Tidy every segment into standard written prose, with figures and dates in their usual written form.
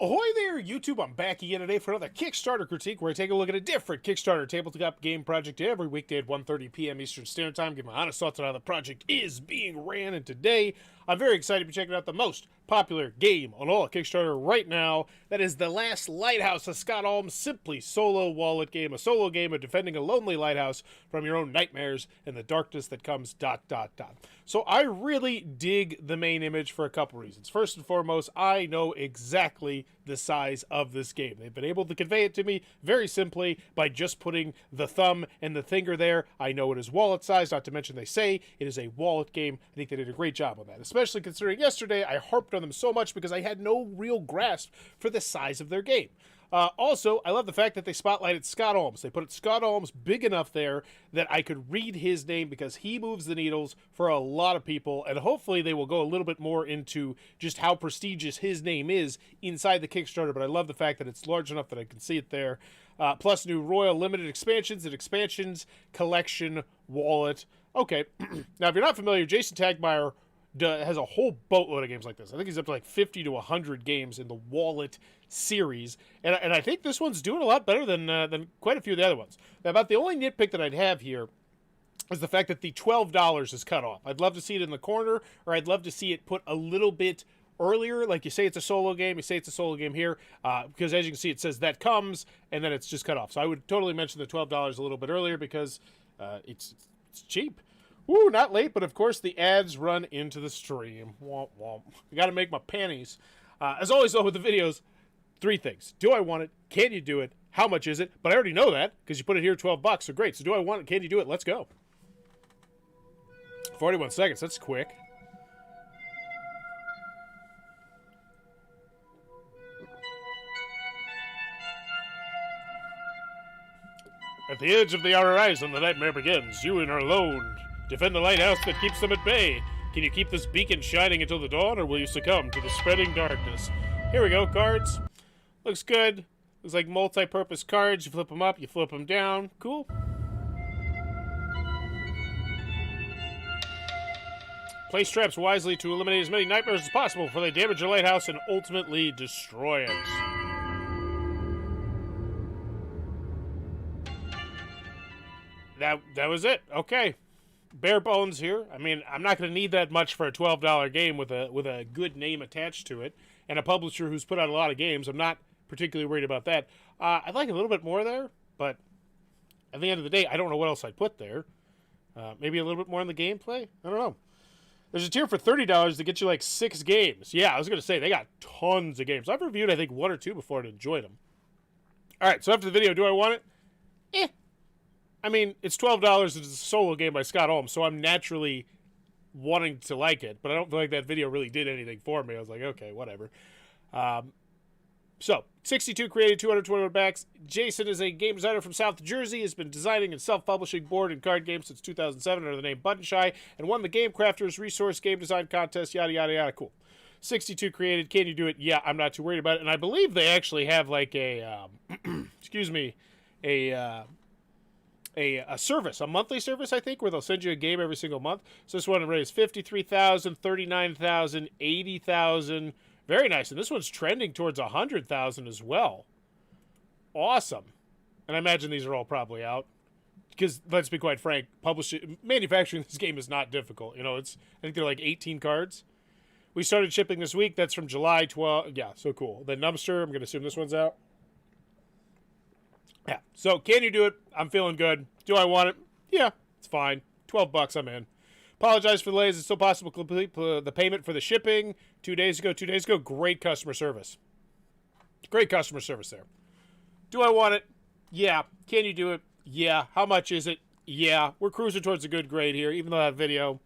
Ahoy there, YouTube! I'm back again today for another Kickstarter critique where I take a look at a different Kickstarter tabletop game project every weekday at 1:30 p.m. Eastern Standard Time. Give my honest thoughts on how the project is being ran, and today I'm very excited to be checking out the most popular game on all of Kickstarter right now. That is The Last Lighthouse, a Scott Almes simply solo wallet game, a solo game of defending a lonely lighthouse from your own nightmares and the darkness that comes ... So I really dig the main image for a couple reasons. First and foremost, I know exactly the size of this game. They've been able to convey it to me very simply by just putting the thumb and the finger there. I know it is wallet size, not to mention they say it is a wallet game. I think they did a great job on that, especially considering yesterday I harped on them so much because I had no real grasp for the size of their game. Also, I love the fact that they spotlighted Scott Almes. They put Scott Almes big enough there that I could read his name because he moves the needles for a lot of people, and hopefully they will go a little bit more into just how prestigious his name is inside the Kickstarter, but I love the fact that it's large enough that I can see it there. Plus new Royal Limited expansions and expansions collection wallet. Okay, now if you're not familiar, Jason Tagmeyer has a whole boatload of games like this. I think he's up to like 50 to 100 games in the wallet series, and I think this one's doing a lot better than quite a few of the other ones. Now, about the only nitpick that I'd have here is the fact that the $12 is cut off. I'd love to see it in the corner, or I'd love to see it put a little bit earlier. Like you say it's a solo game, you say it's a solo game here, because as you can see it says that comes, and then it's just cut off. So I would totally mention the $12 a little bit earlier because it's cheap. Woo, not late, but of course the ads run into the stream. Womp womp. I gotta make my panties. As always though with the videos, three things. Do I want it? Can you do it? How much is it? But I already know that because you put it here, 12 bucks, so great. So do I want it? Can you do it? Let's go. 41 seconds, that's quick. At the edge of the horizon, the nightmare begins. You and are alone. Defend the lighthouse that keeps them at bay. Can you keep this beacon shining until the dawn, or will you succumb to the spreading darkness? Here we go, cards. Looks good. Looks like multi-purpose cards. You flip them up, you flip them down. Cool. Place traps wisely to eliminate as many nightmares as possible before they damage your lighthouse and ultimately destroy it. That was it. Okay. Bare bones here. I mean, I'm not going to need that much for a $12 game with a good name attached to it and a publisher who's put out a lot of games. I'm not particularly worried about that. I'd like a little bit more there, but at the end of the day, I don't know what else I'd put there. Maybe a little bit more in the gameplay? I don't know. There's a tier for $30 to get you like 6 games. Yeah, I was going to say, they got tons of games. I've reviewed, I think, 1 or 2 before and enjoyed them. All right, so after the video, do I want it? I mean, it's $12. It's a solo game by Scott Almes, so I'm naturally wanting to like it, but I don't feel like that video really did anything for me. I was like, okay, whatever. So, 62 created, 221 backs. Jason is a game designer from South Jersey, has been designing and self-publishing board and card games since 2007 under the name Button Shy, and won the Game Crafters Resource Game Design Contest, yada, yada, yada. Cool. 62 created. Can you do it? Yeah, I'm not too worried about it. And I believe they actually have like a, excuse me, a service, a monthly service, I think, where they'll send you a game every single month. So this one raised 53,000, 39,000, 80,000. Very nice. And this one's trending towards 100,000 as well. Awesome. And I imagine these are all probably out. Because, let's be quite frank, manufacturing this game is not difficult. You know, I think they're like 18 cards. We started shipping this week. That's from July 12th. Yeah, so cool. The Numbster, I'm going to assume this one's out. Yeah, so can you do it? I'm feeling good. Do I want it? Yeah, it's fine. 12 bucks, I'm in. Apologize for the delays. It's still possible to complete the payment for the shipping. 2 days ago. Great customer service. Great customer service there. Do I want it? Yeah. Can you do it? Yeah. How much is it? Yeah. We're cruising towards a good grade here, even though that video,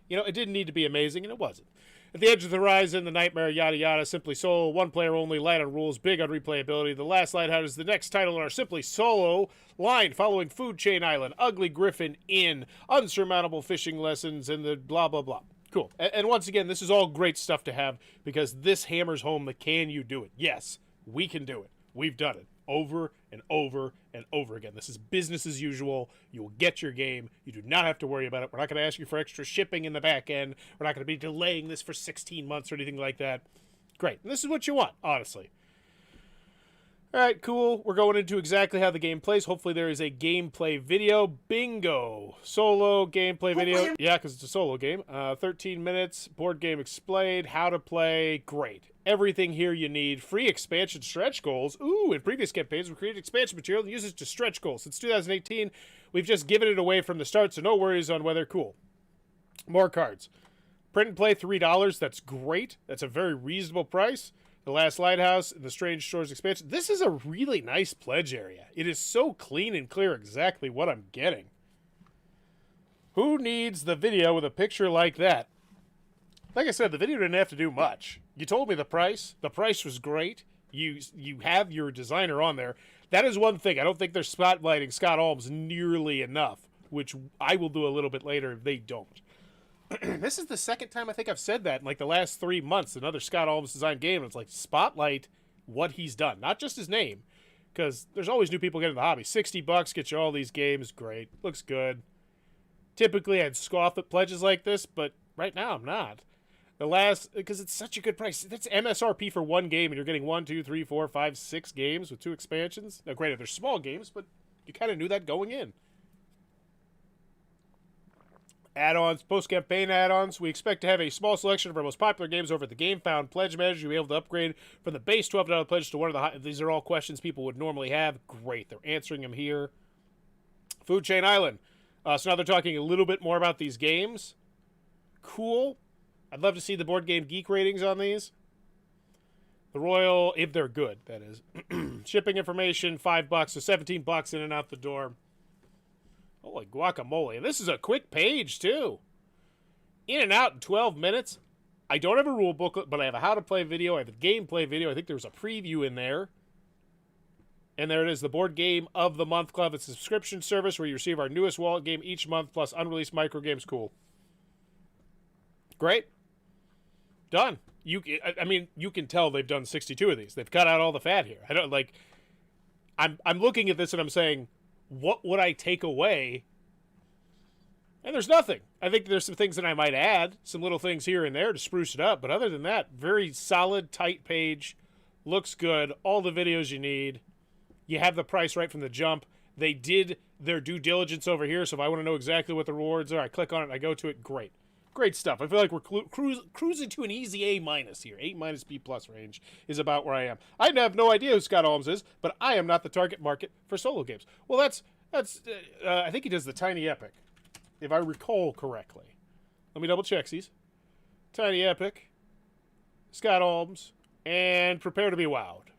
you know, it didn't need to be amazing, and it wasn't. At the edge of the horizon, the nightmare, yada yada, simply solo, one player only, light on rules, big on replayability. The Last Lighthouse is the next title in our simply solo line, following Food Chain Island, Ugly Griffin Inn, unsurmountable fishing lessons, and the blah blah blah. Cool. And once again, this is all great stuff to have because this hammers home the can you do it. Yes, we can do it. We've done it over and over and over again. This is business as usual. You will get your game. You do not have to worry about it. We're not going to ask you for extra shipping in the back end. We're not going to be delaying this for 16 months or anything like that. Great. And this is what you want, honestly. All right, cool. We're going into exactly how the game plays. Hopefully there is a gameplay video. Bingo. Solo gameplay video. Yeah, because it's a solo game. 13 minutes. Board game explained. How to play. Great. Everything here you need. Free expansion stretch goals. Ooh, in previous campaigns, we created expansion material and used it to stretch goals. Since 2018, we've just given it away from the start, so no worries on whether cool. More cards. Print and play, $3. That's great. That's a very reasonable price. The Last Lighthouse and the Strange Shores expansion. This is a really nice pledge area. It is so clean and clear exactly what I'm getting. Who needs the video with a picture like that? Like I said, the video didn't have to do much. You told me the price. The price was great. You have your designer on there. That is one thing. I don't think they're spotlighting Scott Almes nearly enough, which I will do a little bit later if they don't. This is the second time I think I've said that in like the last 3 months. Another Scott Almes design game. And it's like spotlight what he's done, not just his name, because there's always new people getting in the hobby. $60 gets you all these games. Great, looks good. Typically, I'd scoff at pledges like this, but right now I'm not. The last, because it's such a good price. That's MSRP for one game, and you're getting 1, 2, 3, 4, 5, 6 games with 2 expansions. Now, granted, they're small games, but you kind of knew that going in. Add-ons, post-campaign add-ons. We expect to have a small selection of our most popular games over at the GameFound Pledge Manager. You'll be able to upgrade from the base $12 pledge to one of the high. These are all questions people would normally have. Great. They're answering them here. Food Chain Island. So now they're talking a little bit more about these games. Cool. I'd love to see the Board Game Geek ratings on these. The Royal, if they're good, that is. Shipping information, $5, so $17 in and out the door. Holy guacamole. And this is a quick page, too. In and out in 12 minutes. I don't have a rule booklet, but I have a how to play video. I have a gameplay video. I think there's a preview in there. And there it is, the Board Game of the Month Club. It's a subscription service where you receive our newest wallet game each month, plus unreleased micro games. Cool. Great. Done. I mean, you can tell they've done 62 of these. They've cut out all the fat here. I don't like. I'm looking at this and I'm saying, what would I take away? And there's nothing. I think there's some things that I might add, some little things here and there to spruce it up. But other than that, very solid, tight page. Looks good. All the videos you need. You have the price right from the jump. They did their due diligence over here. So if I want to know exactly what the rewards are, I click on it and I go to it. Great. Great stuff. I feel like we're cruising to an easy A- here. A- B+ range is about where I am. I have no idea who Scott Almes is, but I am not the target market for solo games. Well, that's I think he does the Tiny Epic, if I recall correctly. Let me double check these. Tiny Epic, Scott Almes, and Prepare to be Wowed.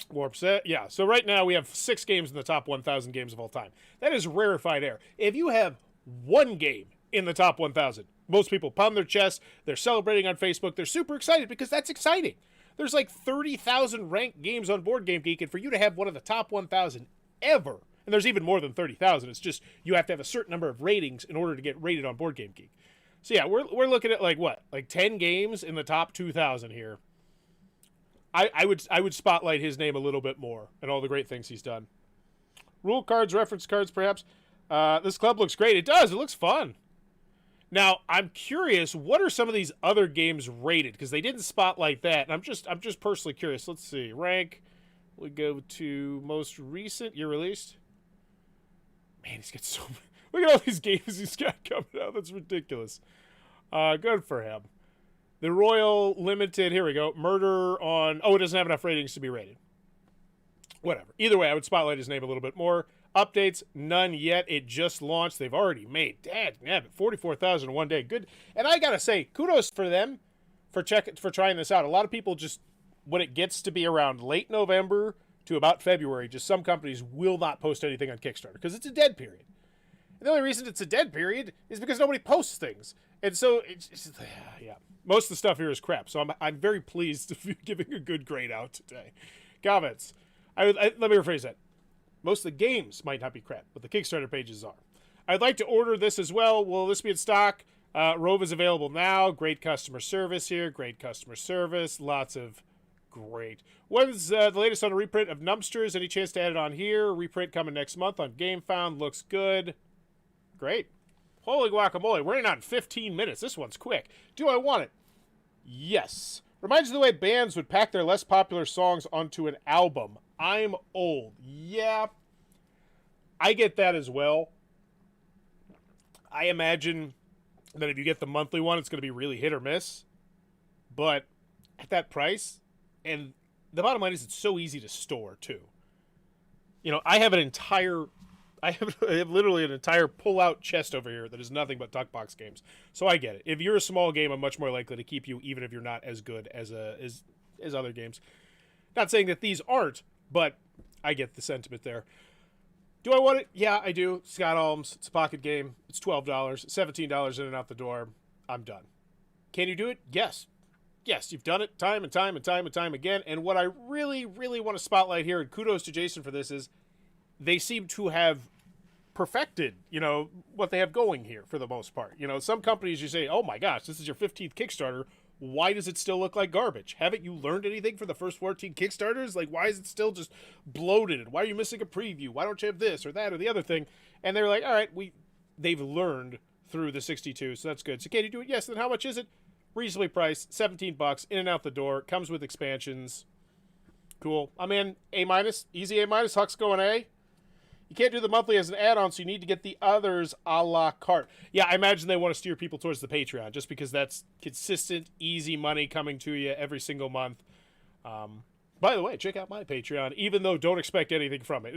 Warp set. Yeah, so right now we have 6 games in the top 1,000 games of all time. That is rarefied air. If you have one game in the top 1,000. Most people pound their chest. They're celebrating on Facebook. They're super excited because that's exciting. There's like 30,000 ranked games on Board Game Geek, and for you to have one of the top 1,000 ever, and there's even more than 30,000, it's just you have to have a certain number of ratings in order to get rated on Board Game Geek. So yeah, we're looking at like what? Like 10 games in the top 2,000 here. I would spotlight his name a little bit more and all the great things he's done. Rule cards, reference cards, perhaps. This club looks great. It does. It looks fun. Now, I'm curious, what are some of these other games rated? Because they didn't spotlight that, and I'm just personally curious. Let's see. Rank. We go to most recent year released. Man, he's got so many. Look at all these games he's got coming out. That's ridiculous. Good for him. The Royal Limited, here we go. Murder on... Oh, it doesn't have enough ratings to be rated. Whatever. Either way, I would spotlight his name a little bit more. Updates, none yet. It just launched. They've already made, dadnabbit, 44,000 in one day. Good. And I got to say, kudos for them for trying this out. A lot of people just, when it gets to be around late November to about February, just some companies will not post anything on Kickstarter because it's a dead period. And the only reason it's a dead period is because nobody posts things. And so, yeah, most of the stuff here is crap. So I'm very pleased to be giving a good grade out today. Comments. Let me rephrase that. Most of the games might not be crap, but the Kickstarter pages are. I'd like to order this as well. Will this be in stock? Rove is available now. Great customer service here. Great customer service. Lots of great. When's the latest on a reprint of Numpsters? Any chance to add it on here? Reprint coming next month on GameFound. Looks good. Great. Holy guacamole. We're in on 15 minutes. This one's quick. Do I want it? Yes. Reminds me of the way bands would pack their less popular songs onto an album. I'm old. Yeah, I get that as well. I imagine that if you get the monthly one, it's going to be really hit or miss. But at that price, and the bottom line is it's so easy to store, too. You know, I have literally an entire pull-out chest over here that is nothing but tuck box games. So I get it. If you're a small game, I'm much more likely to keep you, even if you're not as good as other games. Not saying that these aren't, but I get the sentiment there. Do I want it? Yeah, I do. Scott Almes. It's a pocket game. It's $12, $17 in and out the door. I'm done. Can you do it? Yes. Yes, you've done it time and time and time and time again. And what I really, really want to spotlight here, and kudos to Jason for this, is they seem to have perfected, what they have going here for the most part. Some companies you say, oh my gosh, this is your 15th Kickstarter. Why does it still look like garbage? Haven't you learned anything for the first 14 Kickstarters? Like, why is it still just bloated? Why are you missing a preview? Why don't you have this or that or the other thing? And they're like, all right, they've learned through the 62, so that's good. So can you do it? Yes. Then how much is it? Reasonably priced, $17, in and out the door, comes with expansions. Cool. I'm in A-, easy A-, Huck's going A. You can't do the monthly as an add-on, so you need to get the others a la carte. Yeah, I imagine they want to steer people towards the Patreon, just because that's consistent, easy money coming to you every single month. By the way, check out my Patreon, even though don't expect anything from it.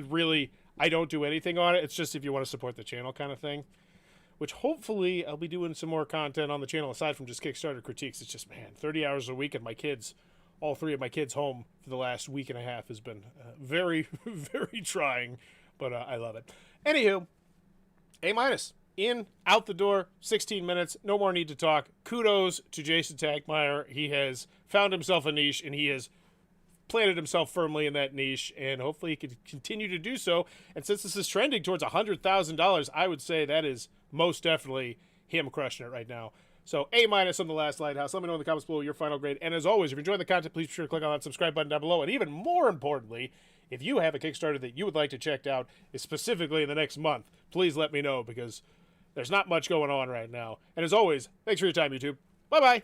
I don't do anything on it. It's just if you want to support the channel kind of thing, which hopefully I'll be doing some more content on the channel aside from just Kickstarter critiques. It's just, 30 hours a week, and all three of my kids home for the last week and a half has been very, very trying. But I love it. Anywho, A-, in, out the door, 16 minutes, no more need to talk. Kudos to Jason Tankmeyer. He has found himself a niche, and he has planted himself firmly in that niche, and hopefully he can continue to do so. And since this is trending towards $100,000, I would say that is most definitely him crushing it right now. So A- on the Last Lighthouse. Let me know in the comments below your final grade. And as always, if you're enjoying the content, please be sure to click on that subscribe button down below. And even more importantly, if you have a Kickstarter that you would like to check out, specifically in the next month, please let me know, because there's not much going on right now. And as always, thanks for your time, YouTube. Bye-bye.